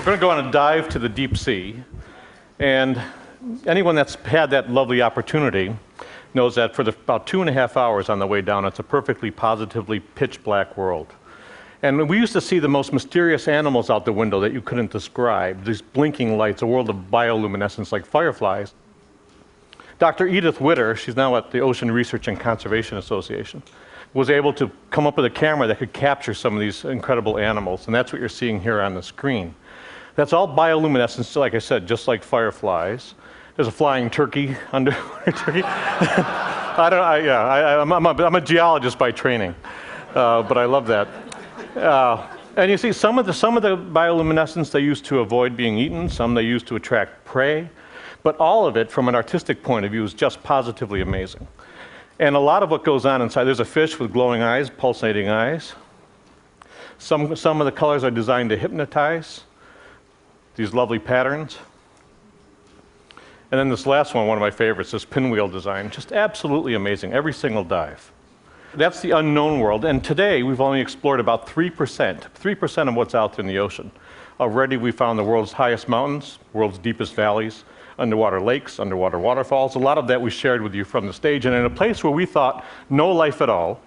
going to go on a dive to the deep sea. And anyone that's had that lovely opportunity knows that for about 2.5 hours on the way down, it's a perfectly positively pitch black world. And we used to see the most mysterious animals out the window that you couldn't describe, these blinking lights, a world of bioluminescence like fireflies. Dr. Edith Witter, she's now at the Ocean Research and Conservation Association, was able to come up with a camera that could capture some of these incredible animals, and that's what you're seeing here on the screen. That's all bioluminescence, like I said, just like fireflies. There's a flying turkey under turkey. I'm a geologist by training, but I love that. And you see, some of the bioluminescence they use to avoid being eaten, some they use to attract prey, but all of it, from an artistic point of view, is just positively amazing. And a lot of what goes on inside, there's a fish with glowing eyes, pulsating eyes. Some of the colors are designed to hypnotize, these lovely patterns. And then this last one of my favorites, this pinwheel design, just absolutely amazing, every single dive. That's the unknown world, and today we've only explored about 3% of what's out there in the ocean. Already we found the world's highest mountains, world's deepest valleys, underwater lakes, underwater waterfalls. A lot of that we shared with you from the stage, and in a place where we thought no life at all,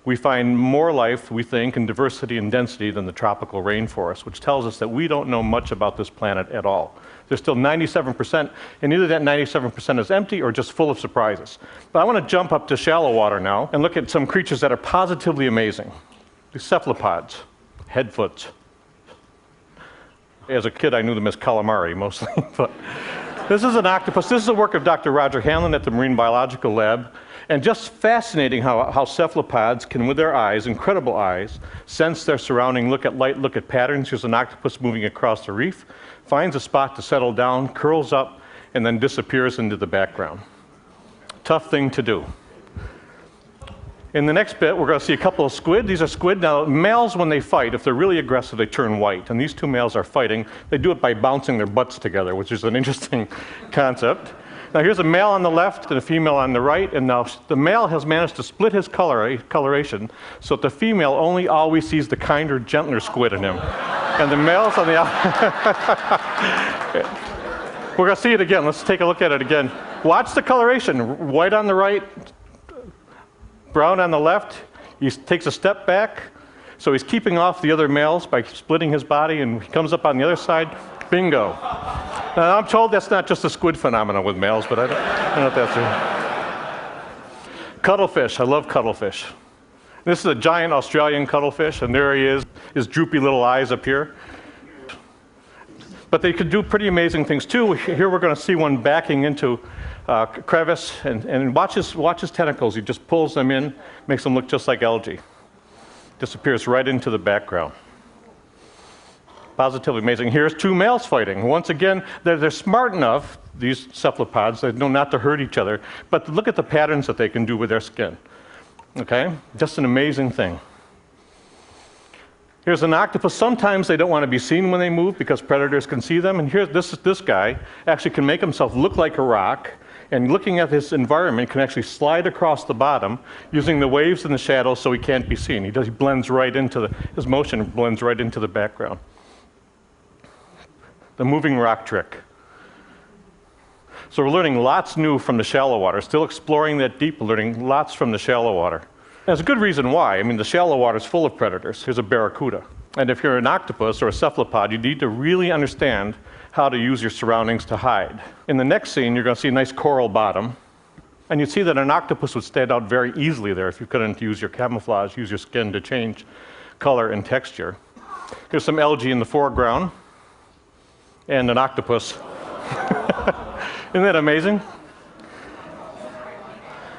we find more life, we think, in diversity and density than the tropical rainforest, which tells us that we don't know much about this planet at all. There's still 97%, and either that 97% is empty or just full of surprises. But I want to jump up to shallow water now and look at some creatures that are positively amazing. These cephalopods, headfoots. As a kid, I knew them as calamari mostly, but this is an octopus. This is the work of Dr. Roger Hanlon at the Marine Biological Lab. And just fascinating how cephalopods can, with their eyes, incredible eyes, sense their surrounding, look at light, look at patterns. Here's an octopus moving across the reef, finds a spot to settle down, curls up, and then disappears into the background. Tough thing to do. In the next bit, we're going to see a couple of squid. These are squid. Now, males, when they fight, if they're really aggressive, they turn white. And these two males are fighting. They do it by bouncing their butts together, which is an interesting concept. Now, here's a male on the left and a female on the right. And now the male has managed to split his coloration so that the female only always sees the kinder, gentler squid in him. And the male's on the outside. We're going to see it again. Let's take a look at it again. Watch the coloration. White on the right, brown on the left. He takes a step back, so he's keeping off the other males by splitting his body, and he comes up on the other side. Bingo. Now, I'm told that's not just a squid phenomenon with males, but I don't know if that's true. Cuttlefish. I love cuttlefish. This is a giant Australian cuttlefish, and there he is, his droopy little eyes up here. But they could do pretty amazing things too. Here we're going to see one backing into crevice, and watch his tentacles. He just pulls them in, makes them look just like algae. Disappears right into the background. Positively amazing. Here's two males fighting. Once again, they're smart enough, these cephalopods, they know not to hurt each other, but look at the patterns that they can do with their skin. Okay? Just an amazing thing. Here's an octopus. Sometimes they don't want to be seen when they move because predators can see them. And here's this guy actually can make himself look like a rock, and looking at his environment can actually slide across the bottom using the waves and the shadows so he can't be seen. He blends right into his motion blends right into the background. The moving rock trick. So we're learning lots new from the shallow water, still exploring that deep, learning lots from the shallow water. There's a good reason why. I mean, the shallow water is full of predators. Here's a barracuda. And if you're an octopus or a cephalopod, you need to really understand how to use your surroundings to hide. In the next scene, you're going to see a nice coral bottom. And you see that an octopus would stand out very easily there if you couldn't use your camouflage, use your skin to change color and texture. Here's some algae in the foreground, and an octopus. Isn't that amazing?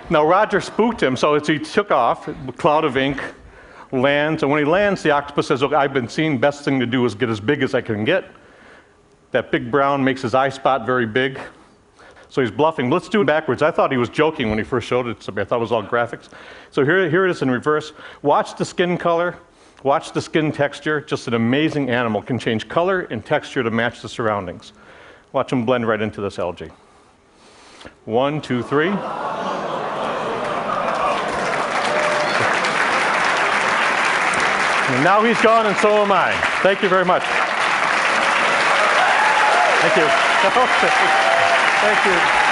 Now, Roger spooked him, so he took off, a cloud of ink, lands, and when he lands, the octopus says, "Look, I've been seen, best thing to do is get as big as I can get." That big brown makes his eye spot very big, so he's bluffing. Let's do it backwards. I thought he was joking when he first showed it to me. I thought it was all graphics. So here it is in reverse. Watch the skin color, watch the skin texture. Just an amazing animal. Can change color and texture to match the surroundings. Watch him blend right into this algae. 1, 2, 3. And now he's gone, and so am I. Thank you very much. Thank you. Okay. Thank you.